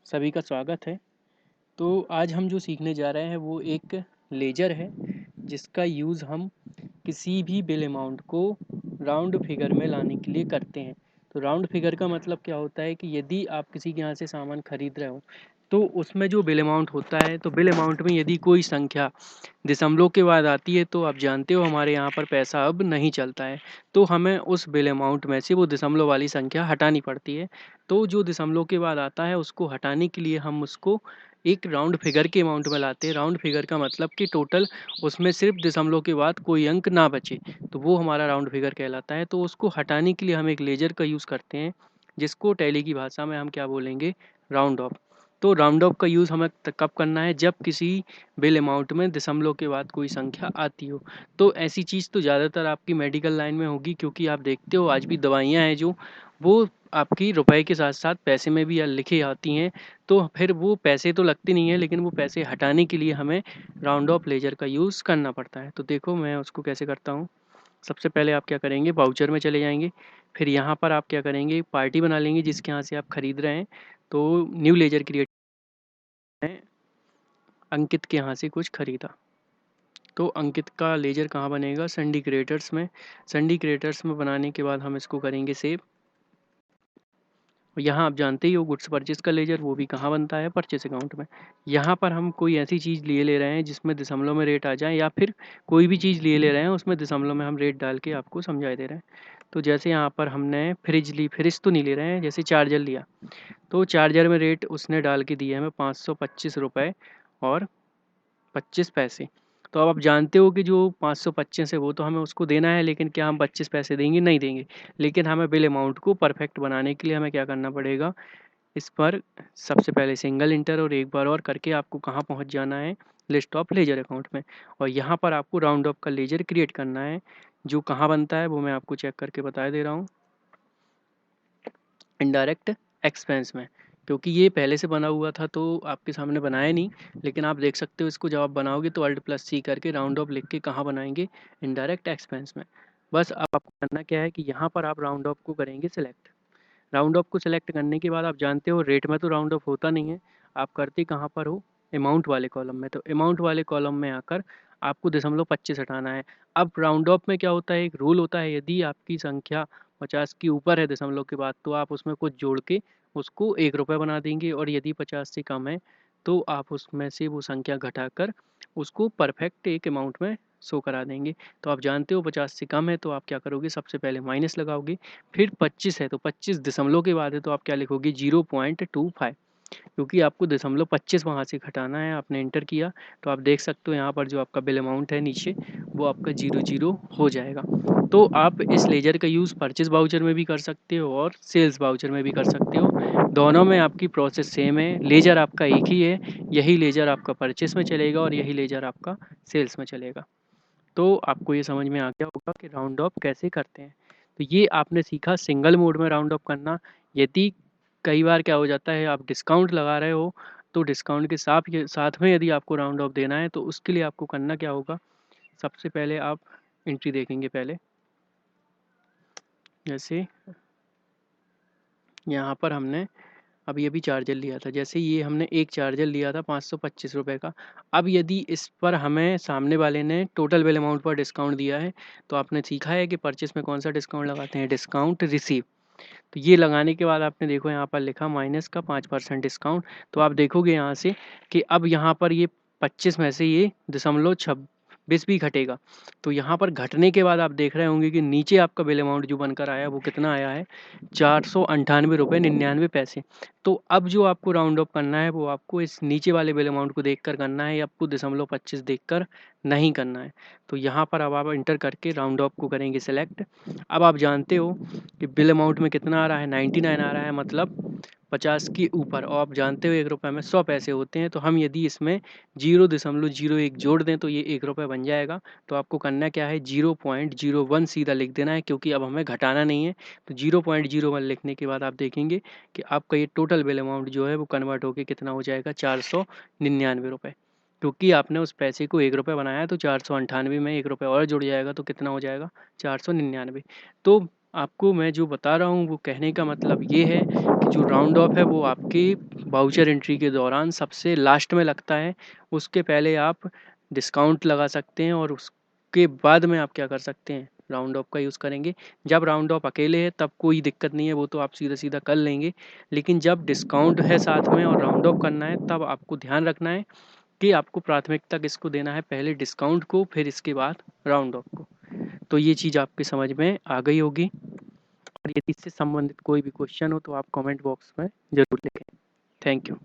सभी का स्वागत है। तो आज हम जो सीखने जा रहे हैं वो एक लेजर है जिसका यूज़ हम किसी भी बिल अमाउंट को राउंड फिगर में लाने के लिए करते हैं। तो राउंड फिगर का मतलब क्या होता है कि यदि आप किसी के यहाँ से सामान खरीद रहे हो तो उसमें जो बिल अमाउंट होता है तो बिल अमाउंट में यदि कोई संख्या दशमलव के बाद आती है तो आप जानते हो हमारे यहाँ पर पैसा अब नहीं चलता है। तो हमें उस बिल अमाउंट में से वो दशमलव वाली संख्या हटानी पड़ती है। तो जो दशमलव के बाद आता है उसको हटाने के लिए हम उसको एक राउंड फिगर के अमाउंट में लाते हैं। राउंड फिगर का मतलब कि टोटल उसमें सिर्फ दशमलव के बाद कोई अंक ना बचे, तो वो हमारा राउंड फिगर कहलाता है। तो उसको हटाने के लिए हम एक लेजर का यूज़ करते हैं जिसको टैली की भाषा में हम क्या बोलेंगे, राउंड ऑफ। तो राउंड ऑफ का यूज़ हमें कब करना है, जब किसी बिल अमाउंट में दशमलव के बाद कोई संख्या आती हो। तो ऐसी चीज़ तो ज़्यादातर आपकी मेडिकल लाइन में होगी, क्योंकि आप देखते हो आज भी दवाइयाँ हैं जो वो आपकी रुपए के साथ साथ पैसे में भी लिखी आती हैं। तो फिर वो पैसे तो लगते नहीं है, लेकिन वो पैसे हटाने के लिए हमें राउंड ऑफ लेजर का यूज़ करना पड़ता है। तो देखो मैं उसको कैसे करता हूँ। सबसे पहले आप क्या करेंगे, वाउचर में चले जाएंगे। फिर यहाँ पर आप क्या करेंगे, पार्टी बना लेंगे जिसके यहाँ से आप खरीद रहे हैं। तो न्यू लेजर क्रिएट है, अंकित के यहाँ से कुछ खरीदा। तो अंकित का लेजर कहाँ बनेगा, संडी क्रिएटर्स में। संडी क्रिएटर्स में बनाने के बाद हम इसको करेंगे सेव। यहाँ आप जानते ही हो गुड्स परचेज का लेजर वो भी कहाँ बनता है, परचेज अकाउंट में। यहाँ पर हम कोई ऐसी चीज़ लिए ले रहे हैं जिसमें दशमलव में रेट आ जाए, या फिर कोई भी चीज़ लिए ले रहे हैं उसमें दशमलव में हम रेट डाल के आपको समझा दे रहे हैं। तो जैसे यहाँ पर हमने फ्रिज ली, फ्रिज तो नहीं ले रहे हैं, जैसे चार्जर लिया तो चार्जर में रेट उसने डाल के दिया हमें 525 रुपये और 25 पैसे। तो अब आप जानते हो कि जो 525 है वो तो हमें उसको देना है, लेकिन क्या हम 25 पैसे देंगे, नहीं देंगे। लेकिन हमें बिल अमाउंट को परफेक्ट बनाने के लिए हमें क्या करना पड़ेगा, इस पर सबसे पहले सिंगल इंटर और एक बार और करके आपको कहाँ पहुँच जाना है, लिस्ट ऑफ लेजर अकाउंट में। और यहाँ पर आपको राउंड ऑफ का लेजर क्रिएट करना है, जो कहाँ बनता है वो मैं आपको चेक करके बता दे रहा हूँ, इनडायरेक्ट एक्सपेंस में। क्योंकि ये पहले से बना हुआ था तो आपके सामने बनाया नहीं, लेकिन आप देख सकते हो इसको, जब आप बनाओगे तो Alt+C करके राउंड ऑफ लिख के कहाँ बनाएंगे, इनडायरेक्ट एक्सपेंस में। बस अब आपको करना क्या है कि यहाँ पर आप राउंड ऑफ को करेंगे सिलेक्ट। राउंड ऑफ को सिलेक्ट करने के बाद आप जानते हो रेट में तो राउंड ऑफ होता नहीं है, आप करते कहाँ पर हो, अमाउंट वाले कॉलम में। तो अमाउंट वाले कॉलम में आकर आपको दशमलव 25 हटाना है। अब राउंड ऑफ में क्या होता है, एक रूल होता है, यदि आपकी संख्या 50 के ऊपर है दशमलव के बाद तो आप उसमें कुछ जोड़ के उसको 1 रुपये बना देंगे, और यदि 50 से कम है तो आप उसमें से वो संख्या घटाकर उसको परफेक्ट एक अमाउंट में शो करा देंगे। तो आप जानते हो 50 से कम है तो आप क्या करोगे, सबसे पहले माइनस लगाओगे। फिर 25 है तो 25 दशमलव के बाद है तो आप क्या लिखोगे, 0.25, क्योंकि आपको दशमलव 25 वहाँ से घटाना है। आपने इंटर किया तो आप देख सकते हो यहाँ पर जो आपका बिल अमाउंट है नीचे वो आपका 00 हो जाएगा। तो आप इस लेजर का यूज़ परचेज वाउचर में भी कर सकते हो और सेल्स वाउचर में भी कर सकते हो। दोनों में आपकी प्रोसेस सेम है, लेजर आपका एक ही है। यही लेजर आपका परचेस में चलेगा और यही लेजर आपका सेल्स में चलेगा। तो आपको ये समझ में आ गया होगा कि राउंड ऑफ कैसे करते हैं। तो ये आपने सीखा सिंगल मोड में राउंड ऑफ करना। यदि कई बार क्या हो जाता है, आप डिस्काउंट लगा रहे हो तो डिस्काउंट के साथ में यदि आपको राउंड ऑफ देना है तो उसके लिए आपको करना क्या होगा, सबसे पहले आप एंट्री देखेंगे। पहले जैसे यहाँ पर हमने अभी अभी चार्जर लिया था, जैसे ये हमने एक चार्जर लिया था 525 रुपये का। अब यदि इस पर हमें सामने वाले ने टोटल बिल अमाउंट पर डिस्काउंट दिया है तो आपने सीखा है कि परचेस में कौन सा डिस्काउंट लगाते हैं, डिस्काउंट रिसीव। तो ये लगाने के बाद आपने देखो यहाँ पर लिखा माइनस का 5% डिस्काउंट। तो आप देखोगे यहाँ से कि अब यहाँ पर ये 25 में से ये दशमलव 26 भी घटेगा। तो यहाँ पर घटने के बाद आप देख रहे होंगे कि नीचे आपका बिल अमाउंट जो बनकर आया वो कितना आया है, 498 रुपये 99 पैसे। तो अब जो आपको राउंड ऑफ करना है वो आपको इस नीचे वाले बिल अमाउंट को देख कर करना है, आपको दशमलव 25 देख कर नहीं करना है। तो यहाँ पर अब आप इंटर करके राउंड ऑफ को करेंगे सिलेक्ट। अब आप जानते हो कि बिल अमाउंट में कितना आ रहा है, 99 आ रहा है, मतलब 50 के ऊपर। और आप जानते हो 1 रुपये में 100 पैसे होते हैं, तो हम यदि इसमें 0.01 जोड़ दें तो ये 1 रुपये बन जाएगा। तो आपको करना क्या है, 0.01 सीधा लिख देना है, क्योंकि अब हमें घटाना नहीं है। तो 0.01 लिखने के बाद आप देखेंगे कि आपका ये टोटल बिल अमाउंट जो है वो कन्वर्ट होकर कितना हो जाएगा, 499 रुपये। क्योंकि आपने उस पैसे को 1 रुपये बनाया तो 498 में 1 रुपये और जुड़ जाएगा तो कितना हो जाएगा, 499। तो आपको मैं जो बता रहा हूँ वो कहने का मतलब ये है कि जो राउंड ऑफ है वो आपके वाउचर एंट्री के दौरान सबसे लास्ट में लगता है, उसके पहले आप डिस्काउंट लगा सकते हैं और उसके बाद में आप क्या कर सकते हैं, राउंड ऑफ का यूज़ करेंगे। जब राउंड ऑफ अकेले है तब कोई दिक्कत नहीं है, वो तो आप सीधा सीधा कर लेंगे, लेकिन जब डिस्काउंट है साथ में और राउंड ऑफ करना है तब आपको ध्यान रखना है कि आपको प्राथमिकता किसको देना है, पहले डिस्काउंट को, फिर इसके बाद राउंड ऑफ को। तो ये चीज़ आपके समझ में आ गई होगी, और यदि इससे संबंधित कोई भी क्वेश्चन हो तो आप कमेंट बॉक्स में ज़रूर लिखें। Thank you.